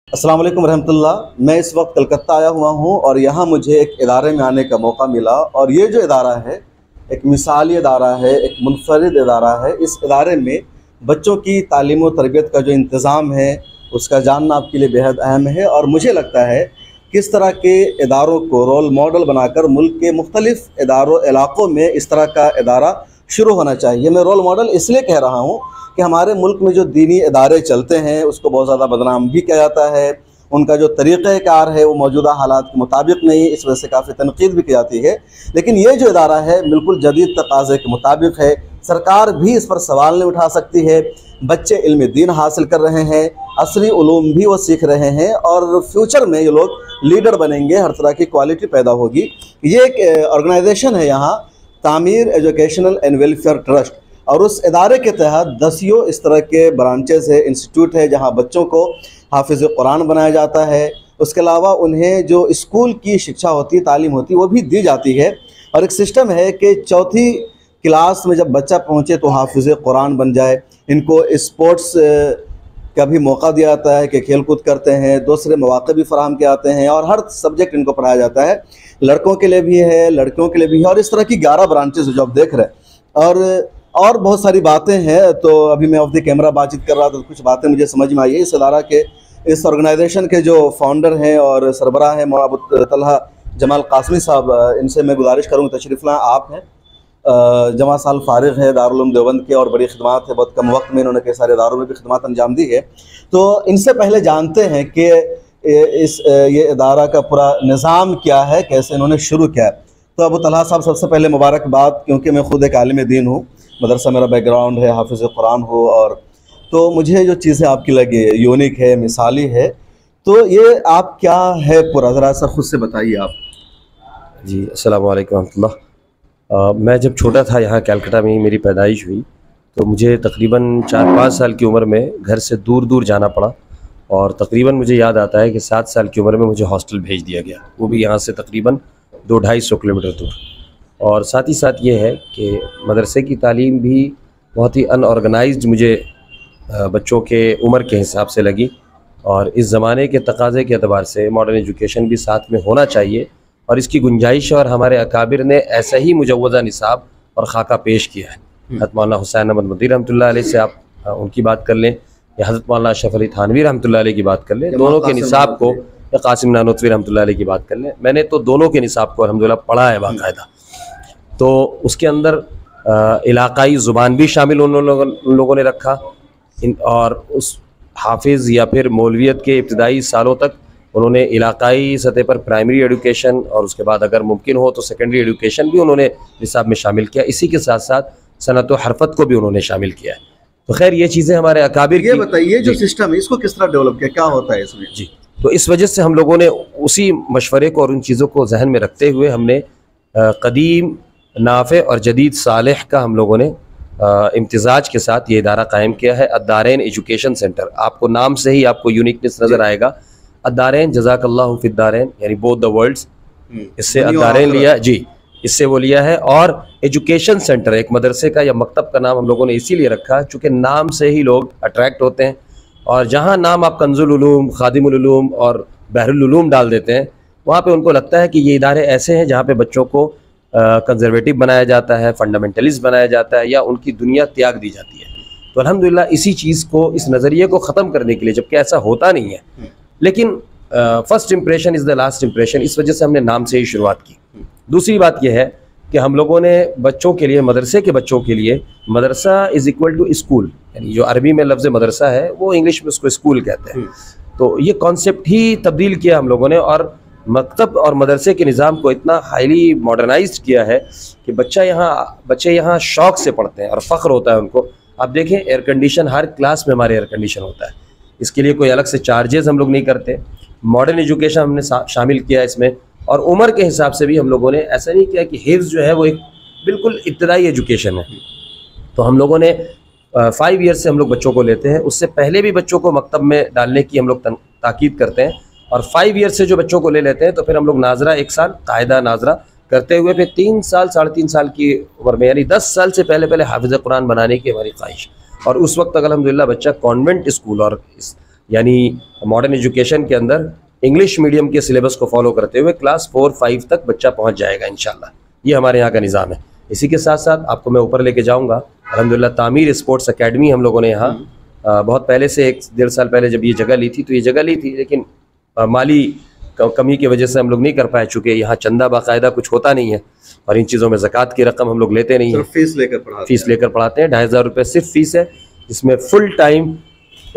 अस्सलाम वालेकुम रहमतुल्लाह। मैं इस वक्त कलकत्ता आया हुआ हूँ और यहाँ मुझे एक इदारे में आने का मौका मिला और ये जो इदारा है एक मिसाली इदारा है, एक मुनफरिद इदारा है। इस इदारे में बच्चों की तालीम व तरबियत का जो इंतज़ाम है उसका जानना आपके लिए बेहद अहम है और मुझे लगता है किस तरह के इदारों को रोल मॉडल बनाकर मुल्क के मुख्तलिफ़ इदारों इलाक़ों में इस तरह का इदारा शुरू होना चाहिए। मैं रोल मॉडल इसलिए कह रहा हूँ कि हमारे मुल्क में जो दीनी इदारे चलते हैं उसको बहुत ज़्यादा बदनाम भी किया जाता है। उनका जो तरीक़ाकार है वो मौजूदा हालात के मुताबिक नहीं, इस वजह से काफ़ी तनक़ीद भी की जाती है। लेकिन ये जो इदारा है बिल्कुल जदीद तकाज़े के मुताबिक है। सरकार भी इस पर सवाल नहीं उठा सकती है। बच्चे इल्म दीन हासिल कर रहे हैं, असली उलूम भी वो सीख रहे हैं और फ्यूचर में ये लोग लीडर बनेंगे, हर तरह की क्वालिटी पैदा होगी। ये एक ऑर्गेनाइजेशन है यहाँ, तामीर एजुकेशनल एंड वेलफेयर ट्रस्ट, और उस इदारे के तहत 10 इस तरह के ब्रांचेज़ है, इंस्टीट्यूट है जहाँ बच्चों को हाफिज़ कुरान बनाया जाता है। उसके अलावा उन्हें जो स्कूल की शिक्षा होती है, तालीम होती है, वो भी दी जाती है। और एक सिस्टम है कि चौथी क्लास में जब बच्चा पहुँचे तो हाफिज़ कुरान बन जाए। इनको स्पोर्ट्स का भी मौका दिया जाता है कि खेल कूद करते हैं, दूसरे मौक़े भी फराहम किए जाते हैं और हर सब्जेक्ट इनको पढ़ाया जाता है। लड़कों के लिए भी है, लड़कियों के लिए भी है, और इस तरह की 11 ब्रांचेज़ जो आप देख रहे हैं और बहुत सारी बातें हैं। तो अभी मैं ऑफ द कैमरा बातचीत कर रहा था तो कुछ बातें मुझे समझ में आई है। इस इदारा के, इस ऑर्गेनाइजेशन के जो फाउंडर हैं और सरबराह हैं मौलाना अबू तलहा जमाल कासमी साहब, इनसे मैं गुजारिश करूँगा तशरीफ़ लाएं। आप हैं जमा साल फारिग है दारुल उलूम देवबंद के और बड़ी खिदमत है, बहुत कम वक्त में इन्होंने कई सारे इदारों में भी खिदमत अंजाम दी है। तो इनसे पहले जानते हैं कि ये इदारा का पूरा निज़ाम क्या है, कैसे इन्होंने शुरू किया। तो अबू तलहा साहब, सबसे पहले मुबारकबाद, क्योंकि मैं ख़ुद एक आलिम दीन हूँ, मदरसा मेरा बैकग्राउंड है, हाफिज़ कुरान हो, और तो मुझे जो चीज़ें आपकी लगी यूनिक है, मिसाली है, तो ये आप क्या है पूरा ज़रा सा खुद से बताइए आप। जी, अस्सलाम वालेकुम रहमतुल्लाह। मैं जब छोटा था यहाँ कलकत्ता में ही मेरी पैदाइश हुई, तो मुझे तकरीबन 4-5 साल की उम्र में घर से दूर दूर जाना पड़ा और तकरीबन मुझे याद आता है कि 7 साल की उम्र में मुझे हॉस्टल भेज दिया गया, वो भी यहाँ से तकरीबन 200-250 किलोमीटर दूर। और साथ ही साथ ये है कि मदरसे की तालीम भी बहुत ही अनऑर्गेनाइज्ड मुझे बच्चों के उम्र के हिसाब से लगी, और इस ज़माने के तकाज़े के अतबार से मॉडर्न एजुकेशन भी साथ में होना चाहिए और इसकी गुंजाइश, और हमारे अकाबिर ने ऐसा ही मुजव्वज़ा निसाब और खाका पेश किया है। हज़रत मौलाना हुसैन अहमद मदनी रहमतुल्लाह अलैह से आप उनकी बात कर लें, या हज़रत मौलाना अशरफ अली थानवी रहमतुल्लाह अलैह की बात कर लें, दोनों के निसाब को, या कासिम नानोतवी रहमतुल्लाह अलैह की बात कर लें, मैंने तो दोनों के निसाब को अल्हम्दुलिल्लाह पढ़ा है बाकायदा। तो उसके अंदर इलाक़ाई ज़ुबान भी शामिल उन लोगों ने रखा, और उस हाफिज़ या फिर मौलवियत के इब्तिदाई सालों तक उन्होंने इलाक़ाई सतह पर प्राइमरी एजुकेशन और उसके बाद अगर मुमकिन हो तो सेकेंडरी एजुकेशन भी उन्होंने निसाब में शामिल किया। इसी के साथ साथ सनत व हरफत को भी उन्होंने शामिल किया है। तो खैर ये चीज़ें हमारे अकाबिर, ये बताइए जो सिस्टम है इसको किस तरह डेवलप किया, क्या होता है इसमें? जी, तो इस वजह से हम लोगों ने उसी मशवरे को और उन चीज़ों को जहन में रखते हुए हमने कदीम, नाफ़े और जदीद सालेह का हम लोगों ने इम्तिजाज के साथ ये इदारा कायम किया है, अद्दारैन एजुकेशन सेंटर। आपको नाम से ही आपको यूनिकनेस नज़र आएगा, अद्दारैन जज़ाकल्लाहु फिद्दारैन, यानी बोथ द वर्ल्ड्स, इससे अद्दारैन लिया जी, इससे वो लिया है। और एजुकेशन सेंटर, एक मदरसे का या मकतब का नाम हम लोगों ने इसीलिए रखा चूँकि नाम से ही लोग अट्रैक्ट होते हैं, और जहाँ नाम आप कंजुल उलूम, खादिमुल उलूम और बहरुल उलूम डाल देते हैं, वहाँ पे उनको लगता है कि ये इदारे ऐसे हैं जहाँ पे बच्चों को कंजर्वेटिव बनाया जाता है, फंडामेंटलिस्ट बनाया जाता है, या उनकी दुनिया त्याग दी जाती है। तो अल्हम्दुलिल्लाह इसी चीज़ को, इस नज़रिए को ख़त्म करने के लिए, जबकि ऐसा होता नहीं है, लेकिन first impression is the last impression, इस वजह से हमने नाम से ही शुरुआत की। दूसरी बात यह है कि हम लोगों ने बच्चों के लिए, मदरसे के बच्चों के लिए, मदरसा इज़ इक्वल टू स्कूल, यानी जो अरबी में लफ्ज़ मदरसा है वो इंग्लिश में उसको स्कूल कहते हैं। तो ये कॉन्सेप्ट ही तब्दील किया हम लोगों ने, और मकतब और मदरसे के निज़ाम को इतना हाईली मॉडर्नाइज्ड किया है कि बच्चे यहाँ शौक़ से पढ़ते हैं और फ़ख्र होता है उनको। आप देखें, एयर कंडीशन, हर क्लास में हमारे एयर कंडीशन होता है, इसके लिए कोई अलग से चार्जेस हम लोग नहीं करते। मॉडर्न एजुकेशन हमने शामिल किया इसमें, और उम्र के हिसाब से भी हम लोगों ने ऐसा नहीं किया कि हिफ्ज़ जो है वो एक बिल्कुल इब्तदाई एजुकेशन है। तो हम लोगों ने 5 ईयर्स से हम लोग बच्चों को लेते हैं, उससे पहले भी बच्चों को मकतब में डालने की हम लोग ताकीद करते हैं, और 5 ईयर्स से जो बच्चों को ले लेते हैं तो फिर हम लोग नाजरा 1 साल कायदा नाजरा करते हुए फिर 3 साल, 3.5 साल की उम्र में, यानी 10 साल से पहले हाफिज़ कुरान बनाने की हमारी ख्वाहिश। और उस वक्त अल्हम्दुलिल्लाह बच्चा कॉन्वेंट स्कूल और इस यानी मॉडर्न एजुकेशन के अंदर इंग्लिश मीडियम के सिलेबस को फॉलो करते हुए क्लास 4-5 तक बच्चा पहुंच जाएगा इंशाल्लाह। ये हमारे यहाँ का निज़ाम है। इसी के साथ साथ आपको मैं ऊपर लेके जाऊँगा। अल्हम्दुलिल्लाह तामीर स्पोर्ट्स अकेडमी हम लोगों ने यहाँ बहुत पहले से 1-1.5 साल पहले जब ये जगह ली थी तो ये जगह ली थी, लेकिन माली कमी की वजह से हम लोग नहीं कर पाए, चूँकि यहाँ चंदा बाकायदा कुछ होता नहीं है और इन चीज़ों में ज़कात की रकम हम लोग लेते नहीं हैं, फीस लेकर पढ़ाते हैं। 2,500 रुपये सिर्फ फ़ीस है, जिसमें फुल टाइम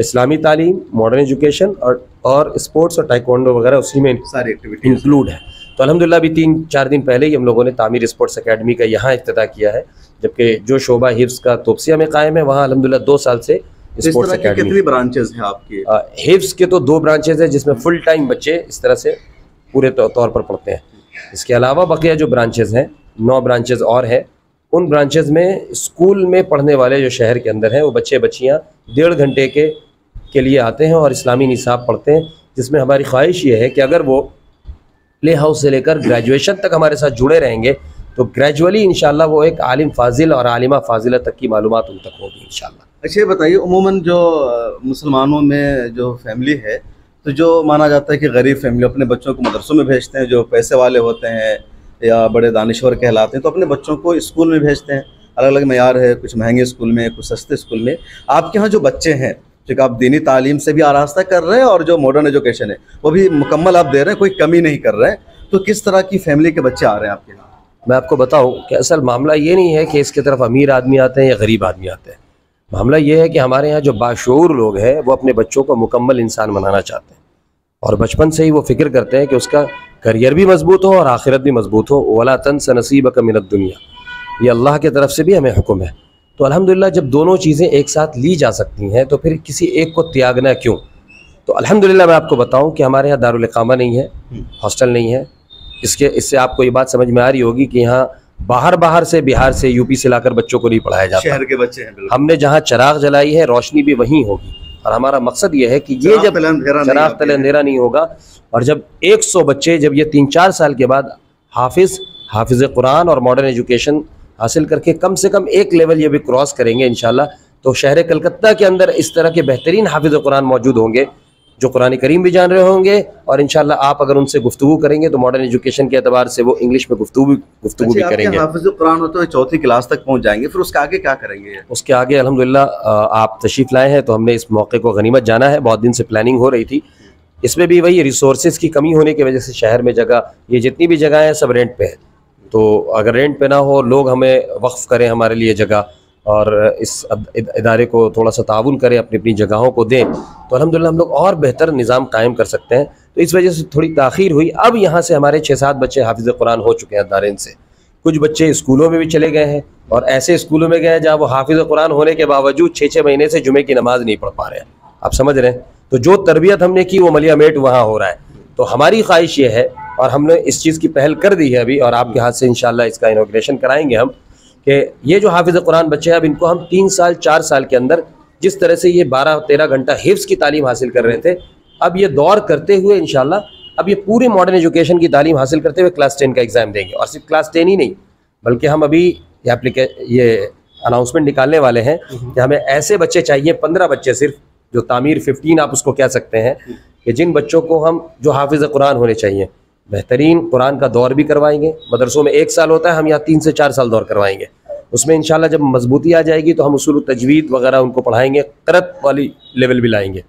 इस्लामी तालीम, मॉडर्न एजुकेशन और स्पोर्ट्स और टाइकोंडो वगैरह उसी में सारी एक्टिविटी इंक्लूड है। तो अल्हम्दुलिल्लाह अभी 3-4 दिन पहले ही हम लोगों ने तामीर स्पोर्ट्स अकेडमी का यहाँ इफ्तिताह किया है, जबकि जो शोबा हिफ्स का तोपसिया में कायम है वहाँ अल्हम्दुलिल्लाह 2 साल से स्पोर्ट्स अकेडमी। कितनी ब्रांचेस हैं आपकी? हिफ्स के तो 2 ब्रांचेस हैं जिसमें फुल टाइम बच्चे इस तरह से पूरे तौर पर पढ़ते हैं। इसके अलावा बकिया जो ब्रांचेस हैं 9 ब्रांचेस और हैं, उन ब्रांचेस में स्कूल में पढ़ने वाले जो शहर के अंदर हैं वो बच्चे बच्चियाँ 1.5 घंटे के लिए आते हैं और इस्लामी निसाब पढ़ते हैं, जिसमें हमारी ख्वाहिश ये है कि अगर वो प्ले हाउस से लेकर ग्रेजुएशन तक हमारे साथ जुड़े रहेंगे तो ग्रेजुअली इंशाल्लाह वो एक आलिम फाजिल और आलिमा फाजिला तक की मालूमात उन तक होगी इंशाल्लाह। अच्छा ये बताइए, उमूमन जो मुसलमानों में जो फैमिली है, तो जो माना जाता है कि गरीब फैमिली अपने बच्चों को मदरसों में भेजते हैं, जो पैसे वाले होते हैं या बड़े दानिश्वर कहलाते हैं तो अपने बच्चों को स्कूल में भेजते हैं। अलग अलग मयार है, कुछ महंगे स्कूल में, कुछ सस्ते स्कूल में। आपके यहाँ जो बच्चे हैं जो आप दीनी तालीम से भी आरास्ता कर रहे हैं और जो मॉडर्न एजुकेशन है वो भी मुकम्मल आप दे रहे हैं, कोई कमी नहीं कर रहे हैं, तो किस तरह की फैमिली के बच्चे आ रहे हैं आपके यहाँ? मैं आपको बताऊं कि असल मामला ये नहीं है कि इसकी तरफ अमीर आदमी आते हैं या गरीब आदमी आते हैं। मामला ये है कि हमारे यहाँ जो बाशऊर लोग हैं वो अपने बच्चों को मुकम्मल इंसान बनाना चाहते हैं और बचपन से ही वो फिक्र करते हैं कि उसका करियर भी मजबूत हो और आखिरत भी मजबूत हो। वला तंस नसीबक मिनद दुनिया, ये अल्लाह की तरफ से भी हमें हुक्म है। तो अल्हम्दुलिल्लाह जब दोनों चीज़ें एक साथ ली जा सकती हैं तो फिर किसी एक को त्यागना क्यों। तो अल्हम्दुलिल्लाह मैं आपको बताऊं कि हमारे यहाँ दारुल इकामा नहीं है, हॉस्टल नहीं है। इससे आपको ये बात समझ में आ रही होगी कि यहाँ बाहर से, बिहार से, यूपी से लाकर बच्चों को नहीं पढ़ाया जाता। शहर के बच्चे हैं। हमने जहाँ चिराग जलाई है रोशनी भी वहीं होगी और हमारा मकसद ये है कि ये जब चिराग तले अंधेरा नहीं होगा और जब 100 बच्चे जब ये 3-4 साल के बाद हाफिज़ कुरान और मॉडर्न एजुकेशन हासिल करके कम से कम एक लेवल ये भी क्रॉस करेंगे इंशाल्लाह, तो शहर कलकत्ता के अंदर इस तरह के बेहतरीन हाफिज़ कुरान मौजूद होंगे जो कुरान करीम भी जान रहे होंगे और इंशाल्लाह आप अगर उनसे गुफ्तगू करेंगे तो मॉडर्न एजुकेशन के एतबार से वो इंग्लिश में गुफ्तगू भी करेंगे। हाफिज़ कुरान हो तो 4th क्लास तक पहुंच जाएंगे, फिर उसके आगे क्या करेंगे? उसके आगे अल्हम्दुलिल्लाह आप तशरीफ़ लाए हैं तो हमने इस मौके को गनीमत जाना है। बहुत दिन से प्लानिंग हो रही थी, इसमें भी वही रिसोर्सेज की कमी होने की वजह से शहर में जगह, ये जितनी भी जगह हैं सब रेंट पे है। तो अगर रेंट पे ना हो, लोग हमें वक्फ़ करें हमारे लिए जगह और इस इदारे को थोड़ा सा ताउन करें, अपनी अपनी जगहों को दें, तो अल्हम्दुलिल्लाह हम लोग और बेहतर निज़ाम कायम कर सकते हैं। तो इस वजह से थोड़ी ताख़ीर हुई। अब यहाँ से हमारे 6-7 बच्चे हाफिज़ कुरान हो चुके हैं दारेन से। कुछ बच्चे स्कूलों में भी चले गए हैं और ऐसे स्कूलों में गए हैं जहाँ वो हाफिज़ कुरान होने के बावजूद 6-6 महीने से जुमे की नमाज़ नहीं पढ़ पा रहे हैं। आप समझ रहे हैं? तो जो तरबियत हमने की वो मलिया मेट वहाँ हो रहा है। तो हमारी ख्वाहिश ये है और हमने इस चीज़ की पहल कर दी है अभी, और आपके हाथ से इंशाल्लाह इसका इनॉग्रेशन कराएंगे हम, कि ये जो हाफिज़ कुरान बच्चे हैं अब इनको हम 3 साल 4 साल के अंदर जिस तरह से ये 12-13 घंटा हिफ्ज़ की तालीम हासिल कर रहे थे, अब ये दौर करते हुए इंशाल्लाह अब ये पूरे मॉडर्न एजुकेशन की तालीम हासिल करते हुए क्लास 10 का एग्ज़ाम देंगे। और सिर्फ क्लास 10 ही नहीं, बल्कि हम अभी ये अनाउंसमेंट निकालने वाले हैं कि हमें ऐसे बच्चे चाहिए 15 बच्चे सिर्फ, जो तामीर 15 आप उसको कह सकते हैं, कि जिन बच्चों को हम जो हाफिज़ कुरान होने चाहिए, बेहतरीन कुरान का दौर भी करवाएंगे। मदरसों में 1 साल होता है, हम यहाँ 3 से 4 साल दौर करवाएंगे। उसमें इंशाल्लाह जब मजबूती आ जाएगी तो हम उसूल तजवीद वगैरह उनको पढ़ाएंगे, क़रअत वाली लेवल भी लाएंगे।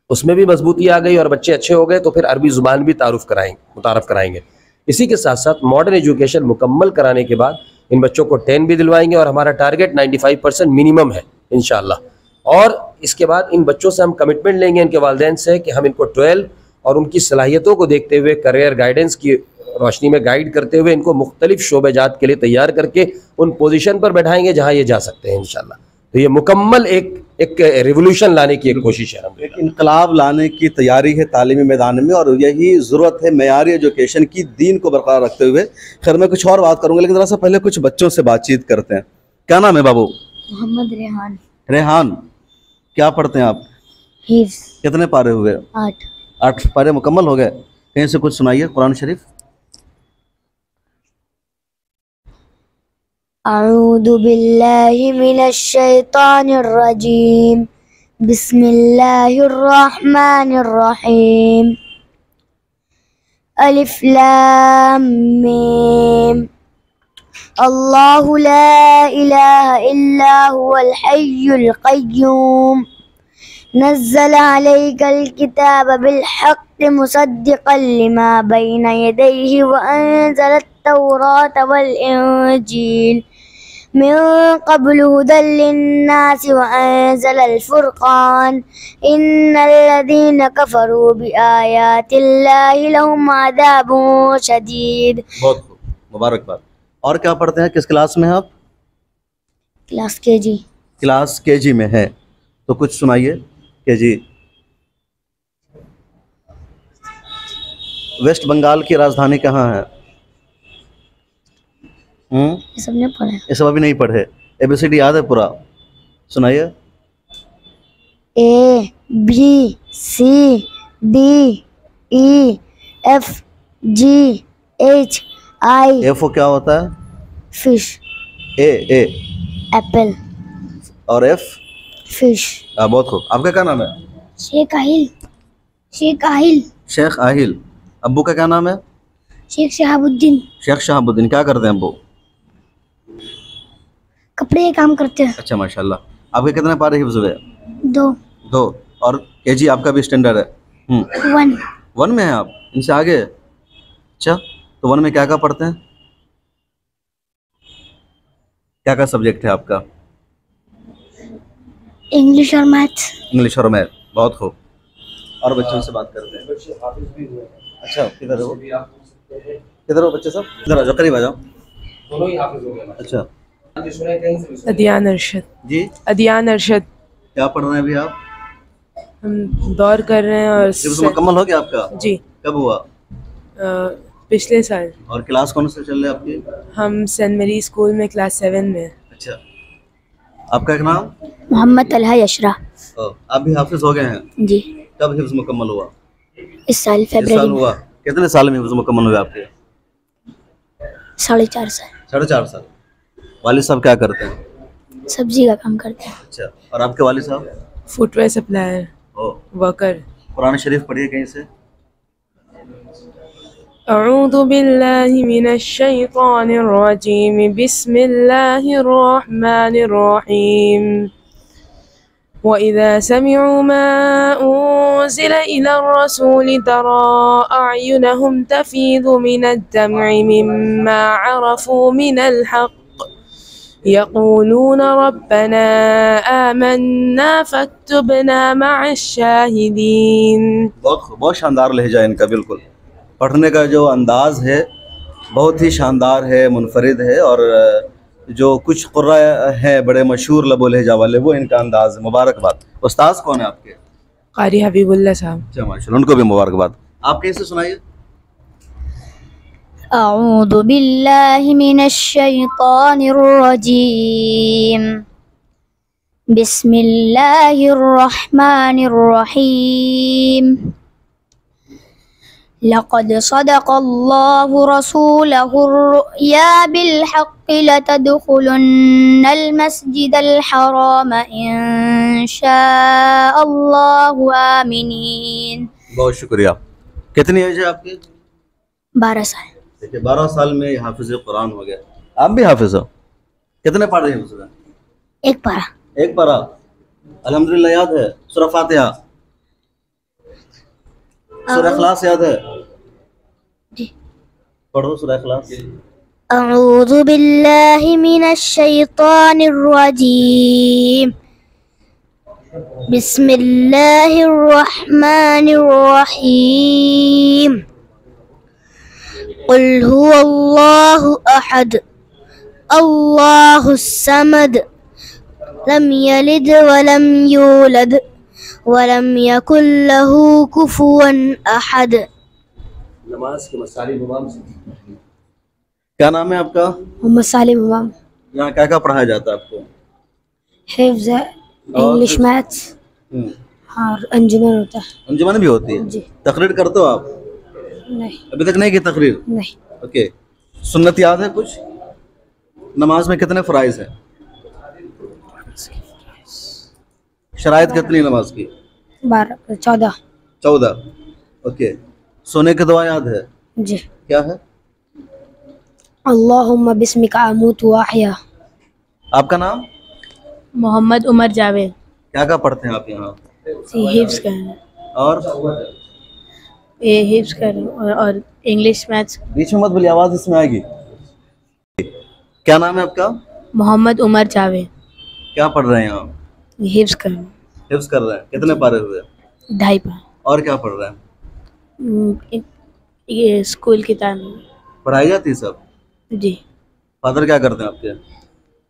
उसमें भी मजबूती आ गई और बच्चे अच्छे हो गए तो फिर अरबी ज़ुबान भी मुतारफ़ कराएंगे। इसी के साथ साथ मॉडर्न एजुकेशन मुकम्मल कराने के बाद इन बच्चों को 10 भी दिलवाएंगे और हमारा टारगेट 95% मिनिमम है इंशाल्लाह। और इसके बाद इन बच्चों से हम कमिटमेंट लेंगे इनके वालिदैन से कि हम इनको 12 और उनकी सलाहियतों को देखते हुए करियर गाइडेंस की रोशनी में गाइड करते हुए इनको मुख्तलिफ शोबेजात के लिए तैयार करके उन पोजीशन पर बैठाएंगे जहां ये जा सकते हैं इंशाल्लाह। तो ये मुकम्मल एक रिवोल्यूशन लाने की एक कोशिश है, एक इनकलाब लाने की तैयारी है तालीमी मैदान में, और यही ज़रूरत है मेयारी एजुकेशन की, दीन को बरकरार रखते हुए। खैर मैं कुछ और बात करूँगा, लेकिन ज़रा सा पहले कुछ बच्चों से बातचीत करते हैं। क्या नाम है बाबू? मोहम्मद रेहान। रेहान, क्या पढ़ते हैं आप? हिफ्ज़। कितने पारे हुए? 8 पारे मुकम्मल हो गए। कहीं से कुछ सुनाइए कुरान शरीफ। अऊज़ु बिल्लाहि मिनश शैतानिर रजीम, बिस्मिल्लाहिर्रहमानिर्रहीम। अलिफ लाम मीम। अल्लाहु ला इलाहा इल्ला हुवल हय्युल क़य्यूम। नज़्ज़ल अलैकल किताब बिल हक़्क़ि मुसद्दिक़न लिमा बैना यदैहि व अंज़लत तौरात वल इंजील मिन क़ब्लु हुदल लिन्नासि व अंज़लल फ़ुरक़ान इन्नल्लज़ीना कफ़रू बिआयातिल्लाहि लहुम अज़ाबुन शदीद। बहुत खूब, मुबारकबाद। और क्या पढ़ते हैं, किस क्लास में हैं आप? Class KG. क्लास केजी में है, तो कुछ सुनाइए। केजी। वेस्ट बंगाल की राजधानी कहाँ है? ये सब नहीं पढ़ा। ये सब अभी नहीं पढ़े। ABCD याद है पूरा? सुनाइए। ABCDEFGHI। F क्या होता है? फिश। A Apple. और F? फिश। बहुत खूब। आपका क्या नाम है? शेख आहिल। शेख आहिल। शेख आहिल। अब्बू का क्या नाम है? शेख शहाबुद्दीन। शेख शहाबुद्दीन। क्या करते हैं अब्बू? कपड़े का काम करते हैं। अच्छा, माशाल्लाह। आपके कितने पारे हिफ्ज़ हुए? 2। और केजी आपका भी स्टैंडर्ड है? 1 में है आप? इनसे आगे? अच्छा, तो 1 में क्या क्या पढ़ते हैं? क्या क्या सब्जेक्ट है आपका? इंग्लिश और मैथ। इंग्लिश और मैथ। बहुत खूब। और बच्चों से बात करते हैं। अच्छा, किधर हो? किधर हो बच्चे सब? इधर आ जाओ, करीब आ जाओ। दोनों ही हाफिज हो गए। अच्छा अदियान अरशद। जी, अदियान अरशद। क्या पढ़ रहे हैं अभी आप? हम दौर कर रहे हैं और हिफ्ज़ मुकम्मल हो गया आपका? जी कब हुआ? पिछले साल। और क्लास कौन से चल रहे हैं आपकी? हम सेंट मेरी स्कूल में क्लास 7 में। अच्छा, आपका एक नाम? मोहम्मद तलहा यशरा। आप भी हाफिज हो गए हैं? जी। कब हिफ्ज़ मुकम्मल हुआ? इस साल इस साल फरवरी में। हुआ। कितने साल में हिफ्ज़ मुकम्मल हुए आपके? 4.5 साल। 4.5 साल। वालिद साहब क्या करते हैं? सब्जी का काम करते हैं। अच्छा, और आपके वालिद साहब? Footwear supplier worker. कुरान शरीफ पढ़िए कहीं से। अऊज़ु बिल्लाहि मिनश शैतानिर रजीम बिस्मिल्लाहिर रहमानिर रहीम वइज़ा समिअू मा उन्ज़िला इलर रसूल तरा अअयुनहुम तफ़ीज़ु मिनद दम'i मिम्मा अरफ़ू मिनल हक़्क़ यक़ूलून रब्बना आमन्ना फक्तुबना मअश शाहिदीन। बहुत शानदार लहजा इनका। बिल्कुल पढ़ने का जो अंदाज़ है बहुत ही शानदार है, मुनफरिद है। और जो कुछ क़ुर्रा हैं बड़े मशहूर लबो लहजा वाले, वो इनका अंदाज़ है। मुबारकबाद। उस्ताद कौन है आपके? क़ारी हबीबुल्लाह साहब। अच्छा, माशाल्लाह, उनको भी मुबारकबाद। आप कैसे सुनाइए। अऊज़ु बिल्लाहि मिनश शैतानिर रजीम बिस्मिल्लाहिर रहमानिर रहीम लक़द सदक़ल्लाहु रसूलहुर रुया बिल हक़्क़ि लतदख़ुलुन्नल मस्जिदल हराम इंशाअल्लाहु आमिनीन। बहुत शुक्रिया। कितनी एज है आपकी? 12 साल। देखिए, 12 साल में हाफिज कुरान हो गया। आप भी हाफिज हो? कितने पारे हैं उसमें? 1 पारा। 1 पारा। अल्हम्दुलिल्लाह याद है? सूरह फातिहा, सूरह इखलास याद है? जी। पढ़ो सूरह इखलास। अऊज़ु बिल्लाहि मिनश शैतानिर रजीम बिस्मिल्लाहिर रहमानिर रहीम क़ुल हुवल्लाहु अहद अल्लाहुस समद लम यलिद वलम यूलद वलम यकुल लहू कुफुवन अहद। नमाज के मसालिम इमाम से। क्या नाम है आपका? मोहम्मद सालिम इमाम। यहाँ क्या क्या पढ़ाया जाता है आपको? हिफ्ज़, इंग्लिश, मैथ्स और अंजुमन होता है। अंजुमन भी होती है? जी। तकरीर करते हो आप? नहीं। अभी तक नहीं की तकरीर? नहीं। ओके। सुन्नत याद है कुछ? नमाज में कितने फ़राइज़ हैं? शराइत कितनी नमाज की? 12 14 14। ओके। सोने की दुआ याद है? जी। क्या है? अल्लाहुम्मा बिस्मिका अमूतु व अहया। आपका नाम? मोहम्मद उमर जावेद। क्या पढ़ते हैं आप यहाँ? हिफ्स कर रहे हैं। और ये हिफ्स कर रहे हैं और इंग्लिश मैथ्स। बीच में मत बोलिए, आवाज इसमें आएगी। क्या नाम है आपका? मोहम्मद उमर जावेद। क्या पढ़ रहे हैं आप? हिफ्स कर रहे हैं। हिफ्ज कर रहे हैं। कितने पारे हुए? 2.5 पार। और क्या पढ़ रहे हैं? ये स्कूल की तालीम। पढ़ाई जाती है सब? जी। फादर क्या करते हैं आपके?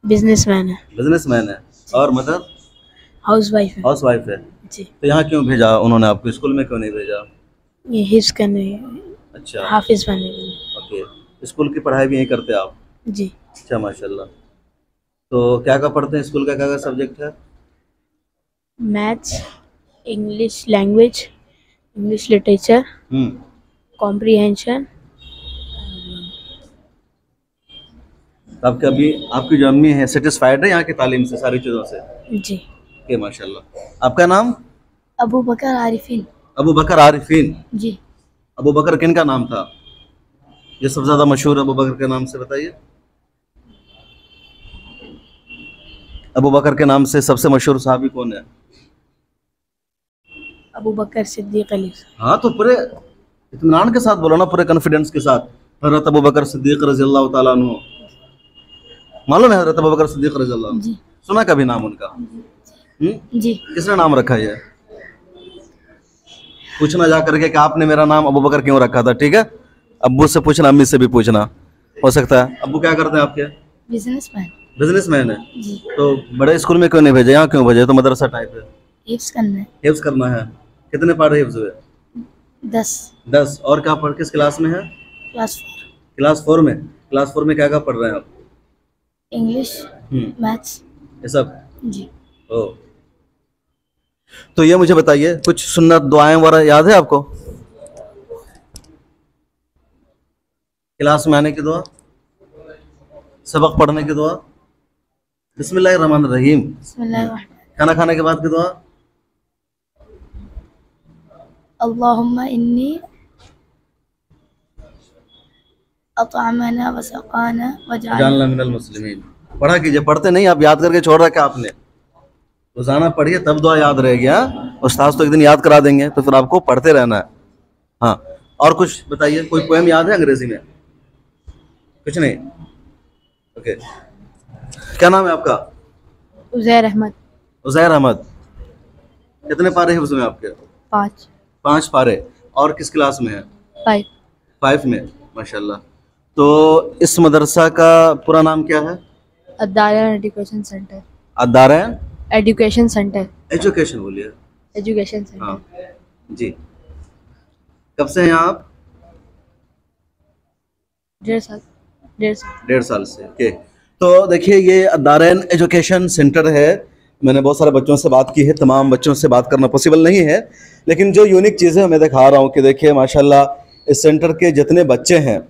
बिजनेसमैन है। बिजनेसमैन है। और मदर? हाउस वाइफ है। हाउस वाइफ है। जी। तो यहाँ क्यों भेजा उन्होंने आपको? स्कूल में क्यों नहीं भेजा? ये हिफ्स करने, अच्छा, हाफिज बनने के लिए। ओके। स्कूल की पढ़ाई भी यहीं करते हैं आप? जी। अच्छा, माशाल्लाह। तो क्या पढ़ते हैं? स्कूल का क्या सब्जेक्ट है? Maths, English language, English literature, comprehension. आपके अभी आपकी जो अम्मी है सेटिस्फाइड है यहाँ की तालीम से, सारी चीज़ों से? जी। ओके, माशाल्लाह। आपका नाम? अबू बकर आरिफीन। अबू बकर आरिफीन। जी। अबू बकर किन का नाम था? ये सबसे ज़्यादा मशहूर अबू बकर के नाम से बताइए। अबू बकर के नाम से सबसे मशहूर सहाबी कौन है? अबू बकर सिद्दीक अली। हाँ, तो पूरे इत्मीनान के साथ बोलो ना, पूरे कॉन्फिडेंस के साथ। हज़रत अबू बकर सिद्दीक रज़ियल्लाहु ताला अन्हु। मालूम है हज़रत अबू बकर सिद्दीक रज़ियल्लाहु अन्हु? जी। सुना कभी नाम उनका? जी। किसने नाम रखा है? पूछना जा करके कि आपने मेरा नाम अबू बकर क्यों रखा था, ठीक है? अब्बू से पूछना, अम्मी से भी पूछना, हो सकता है। अब्बू क्या करते हैं आपके? बिजनेसमैन। बिजनेसमैन है। जी। तो बड़े स्कूल में क्यों नहीं भेजे? यहाँ क्यों भेजे? तो मदरसा टाइप है। हिफ्स करना है। हिफ्ज करना है। कितने पारे हिफ्ज हुए? 10। 10। और क्या पढ़, किस क्लास में है? क्लास 4। क्लास 4 में। क्लास 4 में क्या पढ़ रहे हैं आप? English, maths. ये सब? जी। ओ। तो ये मुझे बताइए, कुछ सुन्नत दुआएं वगैरह याद है आपको? क्लास में आने की दुआ, सबक पढ़ने की दुआ, बिस्मिल्लाहिर्रहमानिर्रहीम, खाना खाने के बाद की दुआ, अल्लाहुम्मा इन्नी अतअमना व सक़ाना व जअलना मिनल मुस्लिमीन। पढ़ा कीजिए। पढ़ते नहीं आप, याद करके छोड़ रखा आपने। रोजाना पढ़िए तब दुआ याद रहेगी। हाँ, उस्ताद तो एक दिन याद करा देंगे, तो फिर आपको पढ़ते रहना है। हाँ, और कुछ बताइए। कोई पोएम याद है अंग्रेजी में? कुछ नहीं? ओके। क्या नाम है आपका? उज़ैर अहमद। उज़ैर अहमद। कितने पारे हिफ्ज़ में आपके? 5। 5 पारे। और किस क्लास में है? 5। 5 में, माशाल्लाह। तो इस मदरसा का पूरा नाम क्या है? Adara education centre. Adara education centre. Education बोलिए। Education centre. हाँ जी। कब से हैं आप? 1.5 साल। 1.5 साल से। ओके। तो देखिए, ये अदारैन एजुकेशन सेंटर है। मैंने बहुत सारे बच्चों से बात की है, तमाम बच्चों से बात करना पॉसिबल नहीं है, लेकिन जो यूनिक चीज़ें मैं दिखा रहा हूँ कि देखिए माशाल्लाह इस सेंटर के जितने बच्चे हैं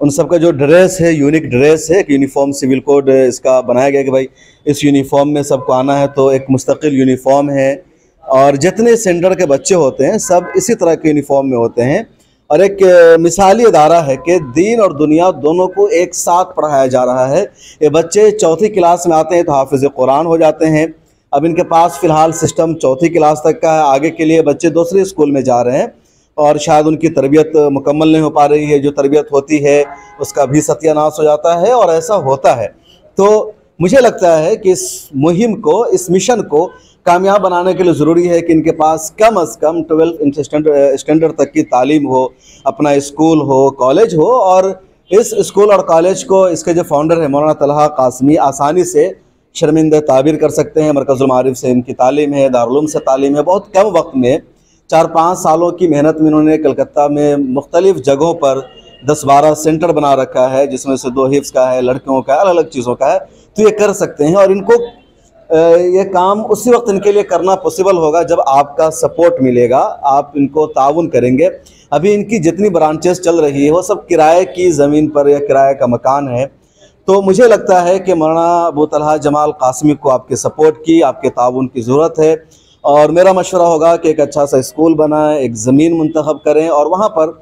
उन सबका जो ड्रेस है, यूनिक ड्रेस है। एक यूनिफॉर्म सिविल कोड इसका बनाया गया कि भाई इस यूनिफॉर्म में सबको आना है, तो एक मुस्तकिल यूनिफॉर्म है। और जितने सेंटर के बच्चे होते हैं सब इसी तरह के यूनिफॉर्म में होते हैं। और एक मिसाली अदारा है कि दीन और दुनिया दोनों को एक साथ पढ़ाया जा रहा है। ये बच्चे 4th क्लास में आते हैं तो हाफिज़ कुरान हो जाते हैं। अब इनके पास फ़िलहाल सिस्टम 4th क्लास तक का है। आगे के लिए बच्चे दूसरे स्कूल में जा रहे हैं और शायद उनकी तरबियत मुकम्मल नहीं हो पा रही है। जो तरबियत होती है उसका भी सत्यानाश हो जाता है और ऐसा होता है। तो मुझे लगता है कि इस मुहिम को, इस मिशन को कामयाब बनाने के लिए ज़रूरी है कि इनके पास कम अज़ कम 12th स्टैंडर्ड तक की तालीम हो, अपना स्कूल हो, कॉलेज हो। और इस स्कूल और कॉलेज को इसके जो फाउंडर है मौलाना तलहा कासमी आसानी से शर्मिंदा ताबीर कर सकते हैं। मरकज़ुल मारिफ से इनकी तालीम है, दारुल उलूम से तालीम है। बहुत कम वक्त में 4-5 सालों की मेहनत में इन्होंने कलकत्ता में मुख्तलिफ़ जगहों पर 10-12 सेंटर बना रखा है, जिसमें से 2 हिफ्ज़ का है, लड़कियों का, अलग अलग चीज़ों का है। तो ये कर सकते हैं और इनको ये काम उसी वक्त इनके लिए करना पॉसिबल होगा जब आपका सपोर्ट मिलेगा, आप इनको ताउन करेंगे। अभी इनकी जितनी ब्रांचेस चल रही है वो सब किराए की ज़मीन पर या किराए का मकान है। तो मुझे लगता है कि मौलाना अबू तलहा जमाल कासमी को आपके सपोर्ट की, आपके ताउन की ज़रूरत है। और मेरा मशवरा होगा कि एक अच्छा सा स्कूल बनाएं, एक ज़मीन मुंतखब करें और वहाँ पर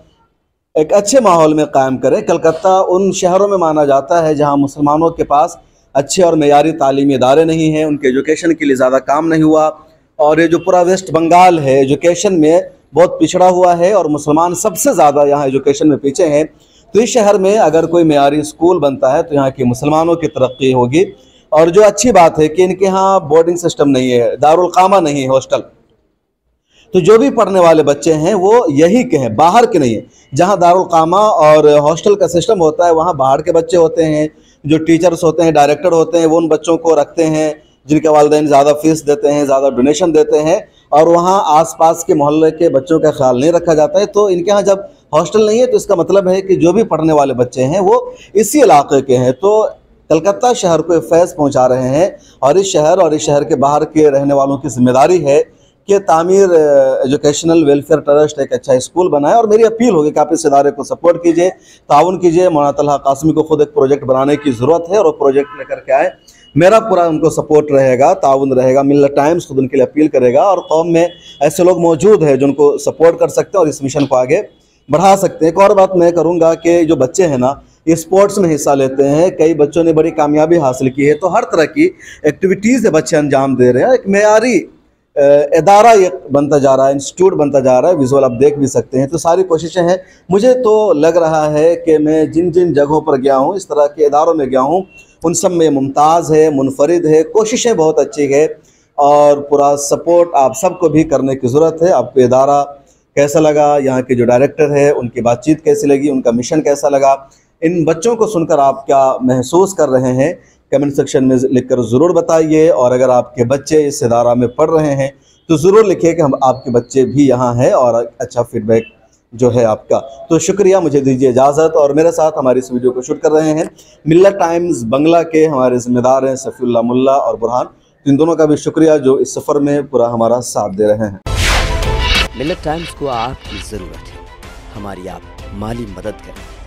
एक अच्छे माहौल में कायम करें। कलकत्ता उन शहरों में माना जाता है जहाँ मुसलमानों के पास अच्छे और मेयारी तालीमी इदारे नहीं हैं, उनके एजुकेशन के लिए ज़्यादा काम नहीं हुआ। और ये जो पूरा वेस्ट बंगाल है एजुकेशन में बहुत पिछड़ा हुआ है और मुसलमान सबसे ज़्यादा यहाँ एजुकेशन में पीछे हैं। तो इस शहर में अगर कोई मेयारी स्कूल बनता है तो यहाँ के मुसलमानों की तरक्की होगी। और जो अच्छी बात है कि इनके यहाँ बोर्डिंग सिस्टम नहीं है, दारुल क़ामा नहीं है, हॉस्टल। तो जो भी पढ़ने वाले बच्चे हैं वो यही के हैं, बाहर के नहीं है। जहाँ दारुल क़ामा और हॉस्टल का सिस्टम होता है वहाँ बाहर के बच्चे होते हैं, जो टीचर्स होते हैं, डायरेक्टर होते हैं, वो उन बच्चों को रखते हैं जिनके वालिदैन ज़्यादा फीस देते हैं, ज़्यादा डोनेशन देते हैं, और वहाँ आसपास के मोहल्ले के बच्चों का ख्याल नहीं रखा जाता है। तो इनके यहाँ जब हॉस्टल नहीं है तो इसका मतलब है कि जो भी पढ़ने वाले बच्चे हैं वो इसी इलाके के हैं। तो कलकत्ता शहर को फैज़ पहुँचा रहे हैं और इस शहर के बाहर के रहने वालों की जिम्मेदारी है कि तामीर एजुकेशनल वेलफेयर ट्रस्ट एक अच्छा स्कूल बनाए। और मेरी अपील होगी कि आप इस इदारे को सपोर्ट कीजिए, ताउन कीजिए। मौलाना तलहा कासमी को खुद एक प्रोजेक्ट बनाने की ज़रूरत है और वो प्रोजेक्ट लेकर के आए। मेरा पूरा उनको सपोर्ट रहेगा, ताउन रहेगा। मिल्लत टाइम्स खुद उनके लिए अपील करेगा और कौम में ऐसे लोग मौजूद हैं जो उनको सपोर्ट कर सकते हैं और इस मिशन को आगे बढ़ा सकते हैं। एक और बात मैं करूँगा कि जो बच्चे हैं ना ये स्पोर्ट्स में हिस्सा लेते हैं, कई बच्चों ने बड़ी कामयाबी हासिल की है। तो हर तरह की एक्टिविटीज़ बच्चे अंजाम दे रहे हैं। एक मेयारी इदारा ये बनता जा रहा है, इंस्टीट्यूट बनता जा रहा है। विजुअल आप देख भी सकते हैं। तो सारी कोशिशें हैं। मुझे तो लग रहा है कि मैं जिन जिन जगहों पर गया हूँ, इस तरह के इदारों में गया हूँ, उन सब में मुमताज़ है, मुनफरिद है, कोशिशें बहुत अच्छी है और पूरा सपोर्ट आप सबको भी करने की ज़रूरत है। आपको इदारा कैसा लगा, यहाँ के जो डायरेक्टर है उनकी बातचीत कैसी लगी, उनका मिशन कैसा लगा, इन बच्चों को सुनकर आप क्या महसूस कर रहे हैं, कमेंट सेक्शन में लिखकर ज़रूर बताइए। और अगर आपके बच्चे इस इदारा में पढ़ रहे हैं तो ज़रूर लिखिए कि हम आपके बच्चे भी यहाँ हैं और अच्छा फीडबैक जो है आपका। तो शुक्रिया, मुझे दीजिए इजाज़त। और मेरे साथ हमारी इस वीडियो को शूट कर रहे हैं मिल्लत टाइम्स बंगला के हमारे ज़िम्मेदार हैं सफ़ीउल्लाह मुल्ला और बुरहान। इन दोनों का भी शुक्रिया जो इस सफ़र में पूरा हमारा साथ दे रहे हैं। मिल्लत टाइम्स को आपकी ज़रूरत है, हमारी आप माली मदद करें।